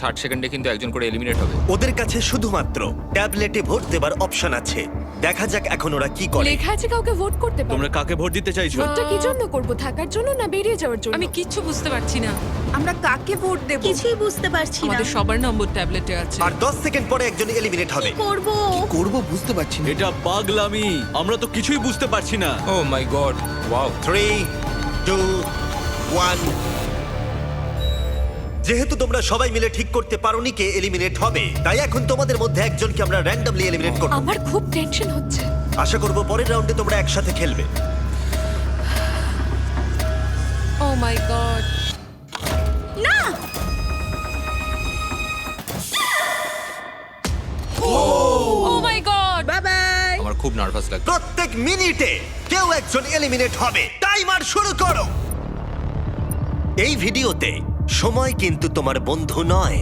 60 সেকেন্ডে কিন্তু একজন করে এলিমিনেট হবে। ওদের কাছে শুধুমাত্র ট্যাবলেটে ভোট দেবার অপশন আছে। দেখা যাক এখন ওরা কি করে। লেখা আছে কাউকে ভোট করতে পারো। তোমরা কাকে ভোট দিতে চাইছো? ভোটটা কি জন্য করব, থাকার জন্য না বেরিয়ে যাওয়ার জন্য? আমি কিচ্ছু বুঝতে পারছি না। আমরা কাকে ভোট দেব? কিছুই বুঝতে পারছি না। আমাদের সবার নম্বর ট্যাবলেটে আছে। আর 10 সেকেন্ড পরে একজন এলিমিনেট হবে। করব করব বুঝতে পারছি না। এটা পাগলামি, আমরা তো কিছুই বুঝতে পারছি না। ও মাই গড, ওয়াও। 3, 2, 1। যেহেতু তোমরা সবাই মিলে ঠিক করতে পারোনি কে এলিমিনেট হবে, তাই এখন তোমাদের মধ্যে একজনকে আমরা র্যান্ডমলি এলিমিনেট করব। আমার খুব টেনশন হচ্ছে। আশা করব পরের রাউন্ডে তোমরা একসাথে খেলবে। ও মাই গড। না। ও মাই গড। Bye bye. আমার খুব নার্ভাস লাগছে। প্রত্যেক মিনিটে কেউ একজন এলিমিনেট হবে। টাইমার শুরু করো। এই ভিডিওতে সময় কিন্তু তোমার বন্ধু নয়।